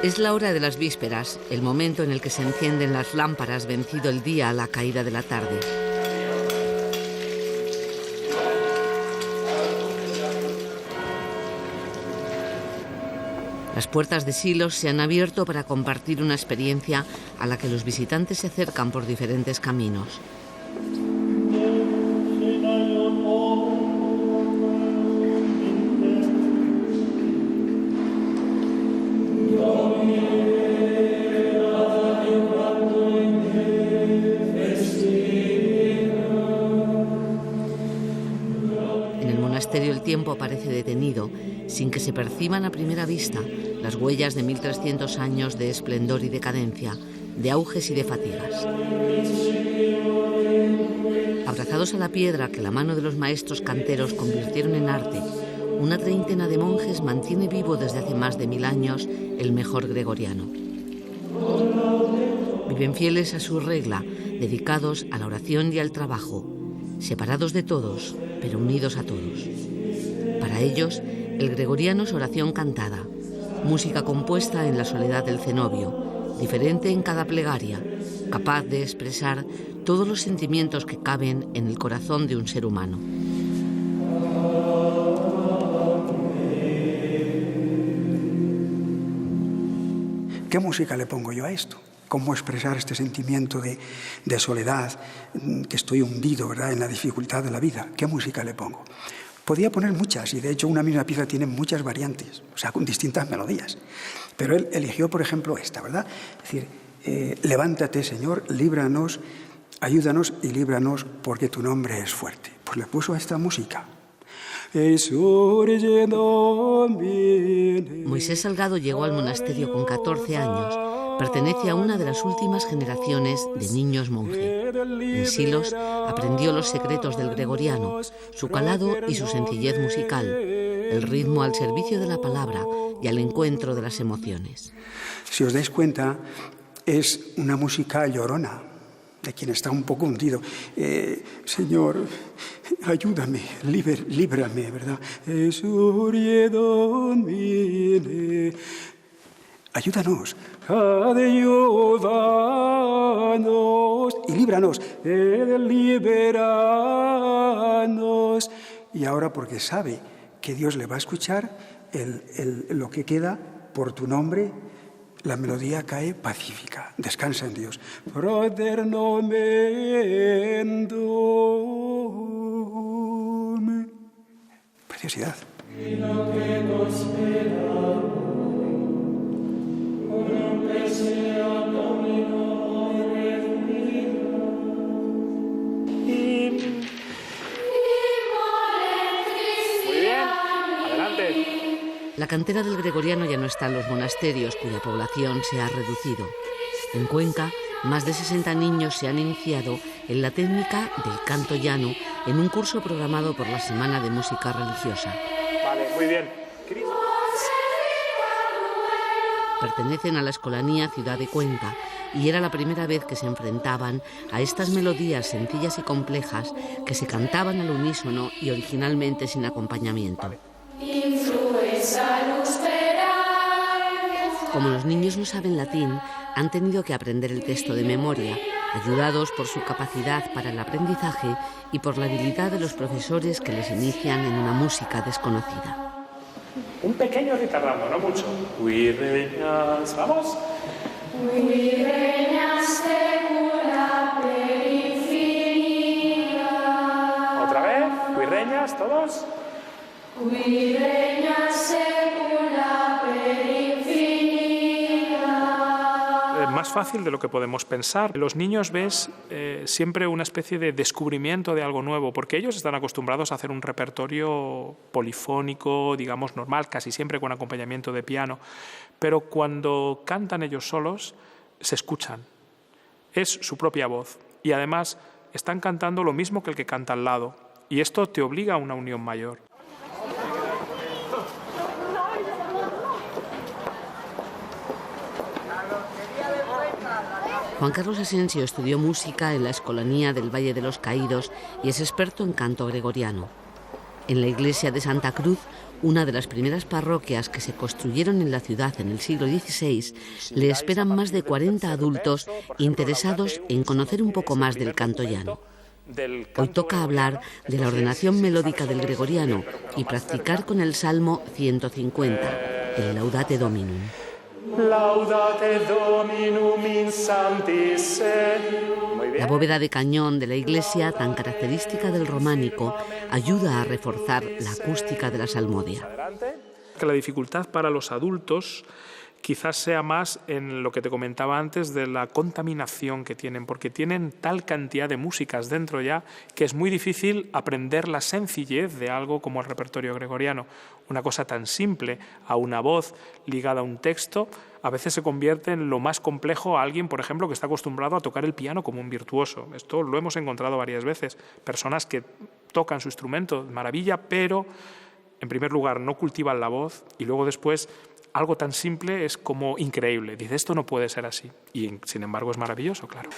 Es la hora de las vísperas, el momento en el que se encienden las lámparas vencido el día a la caída de la tarde. Las puertas de Silos se han abierto para compartir una experiencia a la que los visitantes se acercan por diferentes caminos. El tiempo parece detenido, sin que se perciban a primera vista las huellas de 1300 años de esplendor y decadencia, de auges y de fatigas. Abrazados a la piedra que la mano de los maestros canteros convirtieron en arte, una treintena de monjes mantiene vivo desde hace más de 1000 años el mejor gregoriano. Viven fieles a su regla, dedicados a la oración y al trabajo, separados de todos, pero unidos a todos. Para ellos, el gregoriano es oración cantada, música compuesta en la soledad del cenobio, diferente en cada plegaria, capaz de expresar todos los sentimientos que caben en el corazón de un ser humano. ¿Qué música le pongo yo a esto? ¿Cómo expresar este sentimiento de soledad, que estoy hundido, ¿verdad?, en la dificultad de la vida? ¿Qué música le pongo? Podía poner muchas, y de hecho una misma pieza tiene muchas variantes, o sea, con distintas melodías. Pero él eligió, por ejemplo, esta, ¿verdad? Es decir, levántate, Señor, líbranos, ayúdanos y líbranos, porque tu nombre es fuerte. Pues le puso a esta música. Moisés Salgado llegó al monasterio con 14 años. Pertenece a una de las últimas generaciones de niños monje. En Silos aprendió los secretos del gregoriano, su calado y su sencillez musical, el ritmo al servicio de la palabra y al encuentro de las emociones. Si os dais cuenta, es una música llorona, de quien está un poco hundido. Señor, ayúdame, líbrame, ¿verdad? Ayúdanos, y líbranos, liberanos. Y ahora, porque sabe que Dios le va a escuchar, lo que queda por tu nombre, la melodía cae pacífica, descansa en Dios. Preciosidad. La cantera del gregoriano ya no está en los monasterios, cuya población se ha reducido. En Cuenca, más de 60 niños se han iniciado en la técnica del canto llano en un curso programado por la Semana de Música Religiosa. Vale, muy bien. Pertenecen a la Escolanía Ciudad de Cuenca y era la primera vez que se enfrentaban a estas melodías sencillas y complejas que se cantaban al unísono y originalmente sin acompañamiento. Como los niños no saben latín, han tenido que aprender el texto de memoria, ayudados por su capacidad para el aprendizaje y por la habilidad de los profesores que les inician en una música desconocida. Un pequeño retardando, no mucho. Cuirreñas, vamos. Otra vez, cuirreñas, todos. Más fácil de lo que podemos pensar. Los niños ves siempre una especie de descubrimiento de algo nuevo, porque ellos están acostumbrados a hacer un repertorio polifónico, digamos normal, casi siempre con acompañamiento de piano, pero cuando cantan ellos solos, se escuchan. Es su propia voz y además están cantando lo mismo que el que canta al lado, y esto te obliga a una unión mayor. Juan Carlos Asensio estudió música en la Escolanía del Valle de los Caídos y es experto en canto gregoriano. En la iglesia de Santa Cruz, una de las primeras parroquias que se construyeron en la ciudad en el siglo XVI, le esperan más de 40 adultos interesados en conocer un poco más del canto llano. Hoy toca hablar de la ordenación melódica del gregoriano y practicar con el Salmo 150, el Laudate Dominum. Laudate Dominum in sanctis. La bóveda de cañón de la iglesia, tan característica del románico, ayuda a reforzar la acústica de la salmodia. Que la dificultad para los adultos quizás sea más en lo que te comentaba antes de la contaminación que tienen, porque tienen tal cantidad de músicas dentro ya que es muy difícil aprender la sencillez de algo como el repertorio gregoriano. Una cosa tan simple a una voz ligada a un texto a veces se convierte en lo más complejo a alguien, por ejemplo, que está acostumbrado a tocar el piano como un virtuoso. Esto lo hemos encontrado varias veces. Personas que tocan su instrumento, maravilla, pero en primer lugar no cultivan la voz y luego después algo tan simple es como increíble. Dice, esto no puede ser así. Y sin embargo es maravilloso, claro.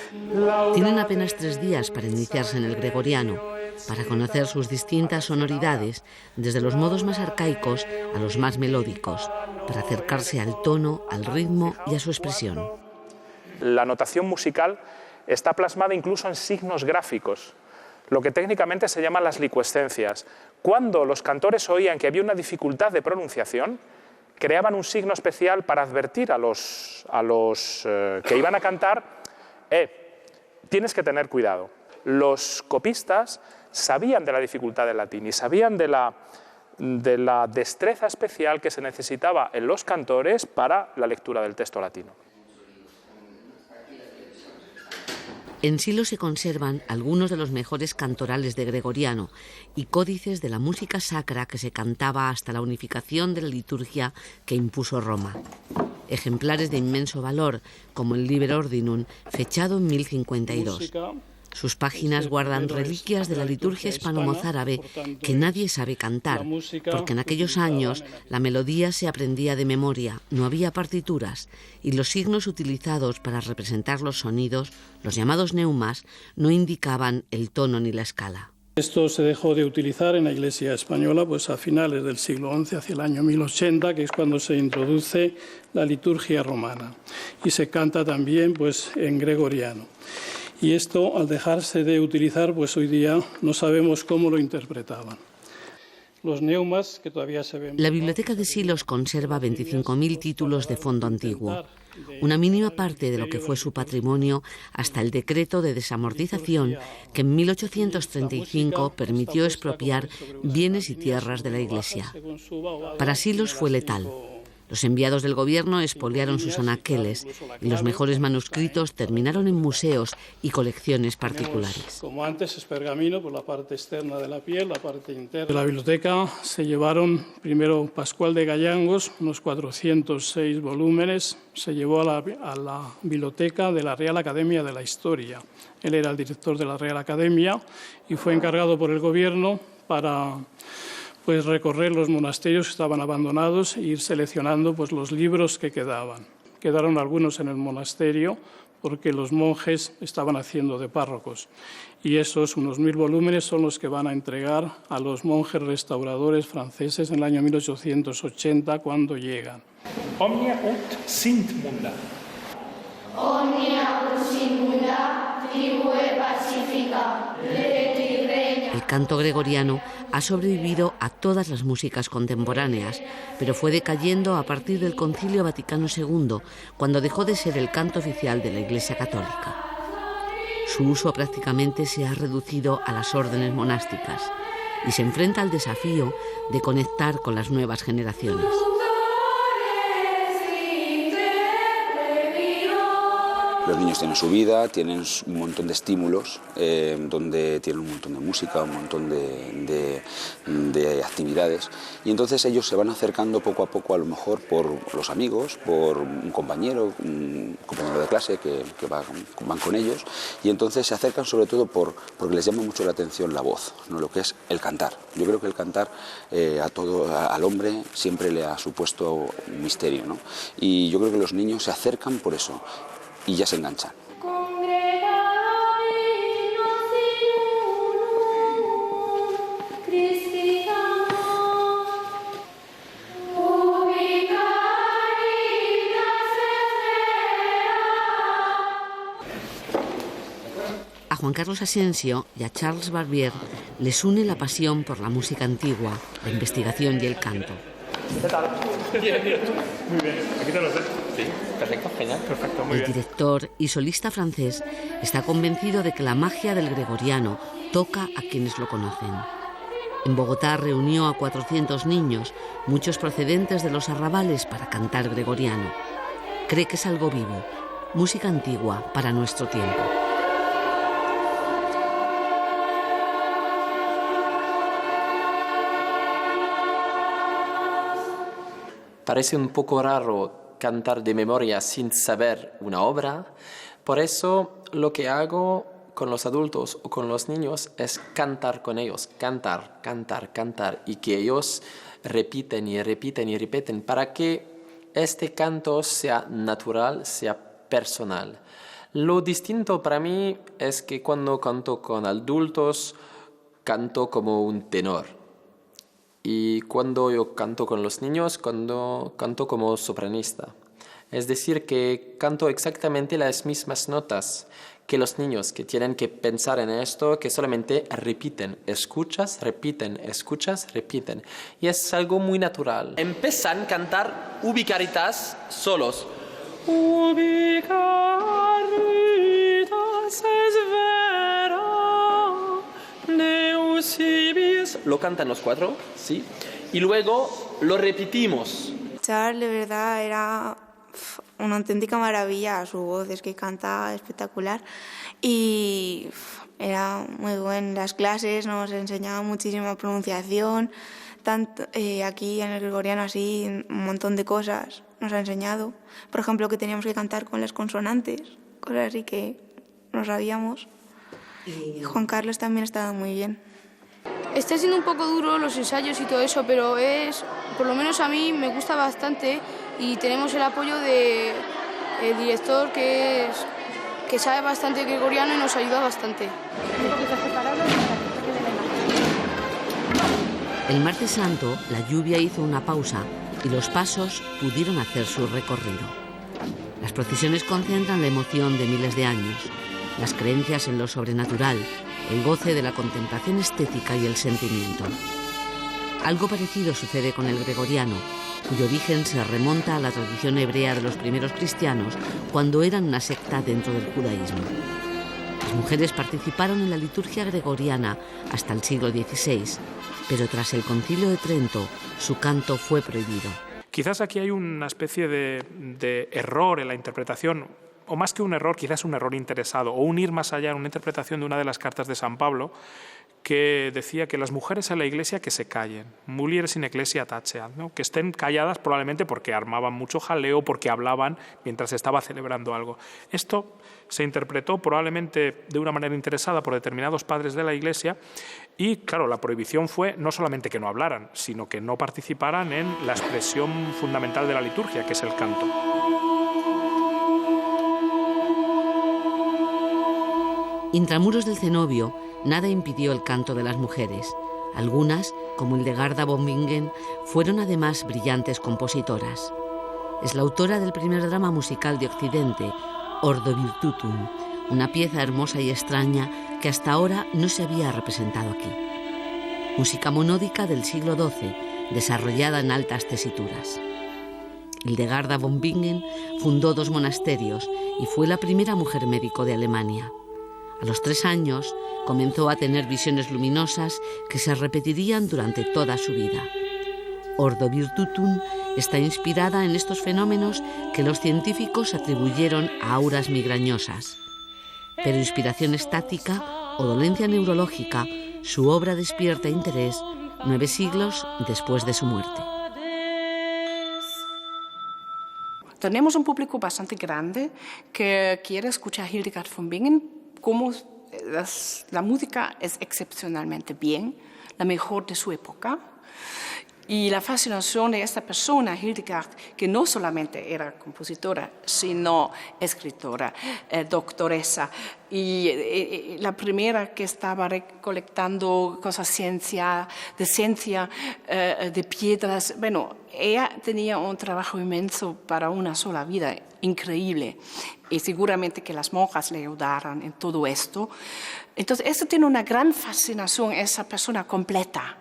Tienen apenas 3 días para iniciarse en el gregoriano, para conocer sus distintas sonoridades, desde los modos más arcaicos a los más melódicos, para acercarse al tono, al ritmo y a su expresión. La notación musical está plasmada incluso en signos gráficos, lo que técnicamente se llaman las licuescencias. Cuando los cantores oían que había una dificultad de pronunciación, creaban un signo especial para advertir a los que iban a cantar, tienes que tener cuidado. Los copistas sabían de la dificultad del latín y sabían de la destreza especial que se necesitaba en los cantores para la lectura del texto latino. En Silo se conservan algunos de los mejores cantorales de gregoriano y códices de la música sacra que se cantaba hasta la unificación de la liturgia que impuso Roma. Ejemplares de inmenso valor, como el Liber Ordinum, fechado en 1052. Sus páginas guardan reliquias de la liturgia hispano-mozárabe que nadie sabe cantar, porque en aquellos años la melodía se aprendía de memoria, no había partituras, y los signos utilizados para representar los sonidos, los llamados neumas, no indicaban el tono ni la escala. Esto se dejó de utilizar en la Iglesia española pues a finales del siglo XI, hacia el año 1080, que es cuando se introduce la liturgia romana, y se canta también pues en gregoriano. Y esto, al dejarse de utilizar, pues hoy día no sabemos cómo lo interpretaban. Los neumas, que todavía se ven... La biblioteca de Silos conserva 25.000 títulos de fondo antiguo, una mínima parte de lo que fue su patrimonio hasta el decreto de desamortización que en 1835 permitió expropiar bienes y tierras de la Iglesia. Para Silos fue letal. Los enviados del gobierno expoliaron sus anaqueles y los mejores manuscritos terminaron en museos y colecciones particulares. Como antes es pergamino, por la parte externa de la piel, la parte interna. De la biblioteca se llevaron primero Pascual de Gallangos, unos 406 volúmenes, se llevó a la biblioteca de la Real Academia de la Historia. Él era el director de la Real Academia y fue encargado por el gobierno para pues recorrer los monasterios que estaban abandonados e ir seleccionando pues los libros que quedaban. Quedaron algunos en el monasterio porque los monjes estaban haciendo de párrocos. Y esos unos 1000 volúmenes son los que van a entregar a los monjes restauradores franceses en el año 1880 cuando llegan. Omnia ut sint munda. Omnia ut sint munda, tribue pacifica, leti regna. El canto gregoriano ha sobrevivido a todas las músicas contemporáneas, pero fue decayendo a partir del Concilio Vaticano II, cuando dejó de ser el canto oficial de la Iglesia Católica. Su uso prácticamente se ha reducido a las órdenes monásticas y se enfrenta al desafío de conectar con las nuevas generaciones. Los niños tienen su vida, tienen un montón de estímulos, donde tienen un montón de música, un montón de actividades, y entonces ellos se van acercando poco a poco, a lo mejor por los amigos, por un compañero de clase que van con ellos, y entonces se acercan sobre todo porque les llama mucho la atención la voz, ¿no? Lo que es el cantar. Yo creo que el cantar al hombre siempre le ha supuesto un misterio, ¿no? Y yo creo que los niños se acercan por eso. Y ya se enganchan. Juan Carlos Asensio y a Charles Barbier les une la pasión por la música antigua, la investigación y el canto. ¿Qué tal? Bien, bien. Muy bien. ¿Aquí te los ves? Sí, perfecto, genial. Perfecto, muy El bien. director y solista francés está convencido de que la magia del gregoriano toca a quienes lo conocen. En Bogotá reunió a 400 niños, muchos procedentes de los arrabales, para cantar gregoriano. Cree que es algo vivo, música antigua para nuestro tiempo. Parece un poco raro cantar de memoria sin saber una obra, por eso lo que hago con los adultos o con los niños es cantar con ellos, cantar, cantar, cantar, y que ellos repiten y repiten y repiten para que este canto sea natural, sea personal. Lo distinto para mí es que cuando canto con adultos, canto como un tenor. Y cuando yo canto con los niños, canto como sopranista. Es decir, que canto exactamente las mismas notas que los niños, que tienen que pensar en esto, que solamente repiten, escuchas, repiten, escuchas, repiten. Y es algo muy natural. Empiezan a cantar ubicaritas solos. Ubicaritas es vera, Neusibis. Lo cantan los cuatro, ¿sí? Y luego lo repetimos. Charles, de verdad, era una auténtica maravilla. Su voz es que canta espectacular y era muy bueno. Las clases nos enseñaba muchísima pronunciación, tanto aquí en el gregoriano así, un montón de cosas nos ha enseñado. Por ejemplo, que teníamos que cantar con las consonantes, cosas así que no sabíamos. Y Juan Carlos también estaba muy bien. Está siendo un poco duro los ensayos y todo eso, pero por lo menos a mí me gusta bastante y tenemos el apoyo del director que sabe bastante gregoriano y nos ayuda bastante. El martes santo, la lluvia hizo una pausa y los pasos pudieron hacer su recorrido. Las procesiones concentran la emoción de miles de años, las creencias en lo sobrenatural, el goce de la contemplación estética y el sentimiento. Algo parecido sucede con el gregoriano, cuyo origen se remonta a la tradición hebrea de los primeros cristianos, cuando eran una secta dentro del judaísmo. Las mujeres participaron en la liturgia gregoriana hasta el siglo XVI, pero tras el Concilio de Trento, su canto fue prohibido. Quizás aquí hay una especie de error en la interpretación, o más que un error, quizás un error interesado, o un ir más allá en una interpretación de una de las cartas de San Pablo, que decía que las mujeres en la iglesia que se callen, mulieres in ecclesia taceat, ¿no? Que estén calladas probablemente porque armaban mucho jaleo, porque hablaban mientras estaba celebrando algo. Esto se interpretó probablemente de una manera interesada por determinados padres de la iglesia y, claro, la prohibición fue no solamente que no hablaran, sino que no participaran en la expresión fundamental de la liturgia, que es el canto. Intramuros del cenobio, nada impidió el canto de las mujeres. Algunas, como Hildegarda von Bingen, fueron además brillantes compositoras. Es la autora del primer drama musical de Occidente, Ordo Virtutum, una pieza hermosa y extraña que hasta ahora no se había representado aquí. Música monódica del siglo XII, desarrollada en altas tesituras. Hildegarda von Bingen fundó 2 monasterios y fue la primera mujer médico de Alemania. A los 3 años comenzó a tener visiones luminosas que se repetirían durante toda su vida. Ordo Virtutum está inspirada en estos fenómenos que los científicos atribuyeron a auras migrañosas. Pero inspiración estática o dolencia neurológica, su obra despierta interés 9 siglos después de su muerte. Tenemos un público bastante grande que quiere escuchar a Hildegard von Bingen. Como la música es excepcionalmente bien, la mejor de su época, Y la fascinación de esta persona, Hildegard, que no solamente era compositora, sino escritora, doctoresa, y la primera que estaba recolectando cosas de ciencia, de piedras. Bueno, ella tenía un trabajo inmenso para una sola vida, increíble, y seguramente que las monjas le ayudaron en todo esto. Entonces, esto tiene una gran fascinación, esa persona completa.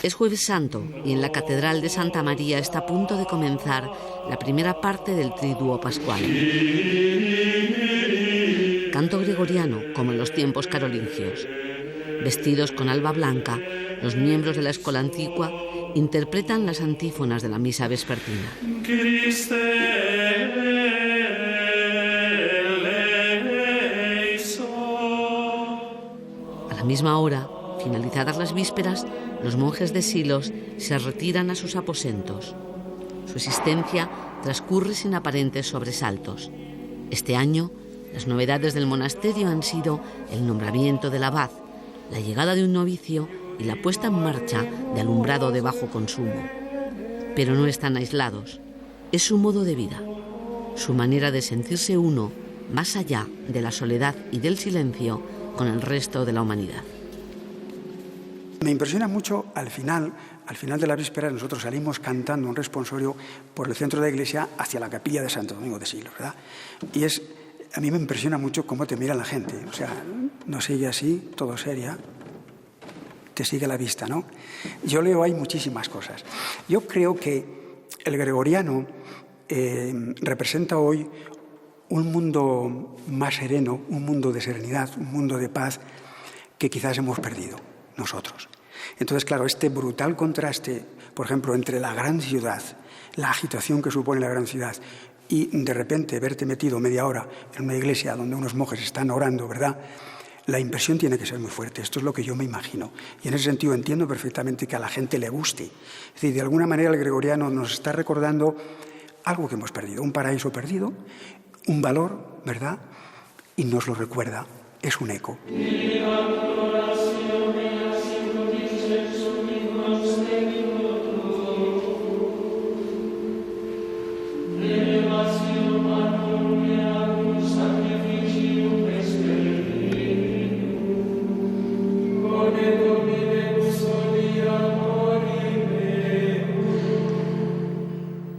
Es Jueves Santo y en la Catedral de Santa María está a punto de comenzar la primera parte del Triduo Pascual. Canto gregoriano como en los tiempos carolingios. Vestidos con alba blanca, los miembros de la escuela antigua interpretan las antífonas de la misa vespertina. A la misma hora, finalizadas las vísperas, los monjes de Silos se retiran a sus aposentos. Su existencia transcurre sin aparentes sobresaltos. Este año, las novedades del monasterio han sido el nombramiento del abad, la llegada de un novicio y la puesta en marcha de alumbrado de bajo consumo. Pero no están aislados. Es su modo de vida, su manera de sentirse uno, más allá de la soledad y del silencio, con el resto de la humanidad. Me impresiona mucho al final de la víspera nosotros salimos cantando un responsorio por el centro de la iglesia hacia la capilla de Santo Domingo de Silos, ¿verdad? Y a mí me impresiona mucho cómo te mira la gente, o sea, nos sigue así, todo seria, te sigue la vista, ¿no? Yo leo ahí muchísimas cosas. Yo creo que el gregoriano representa hoy un mundo más sereno, un mundo de serenidad, un mundo de paz que quizás hemos perdido nosotros. Entonces, claro, este brutal contraste, por ejemplo, entre la gran ciudad, la agitación que supone la gran ciudad, y de repente verte metido media hora en una iglesia donde unos monjes están orando, ¿verdad? La impresión tiene que ser muy fuerte. Esto es lo que yo me imagino. Y en ese sentido entiendo perfectamente que a la gente le guste. Es decir, de alguna manera el gregoriano nos está recordando algo que hemos perdido, un paraíso perdido, un valor, ¿verdad? Y nos lo recuerda. Es un eco.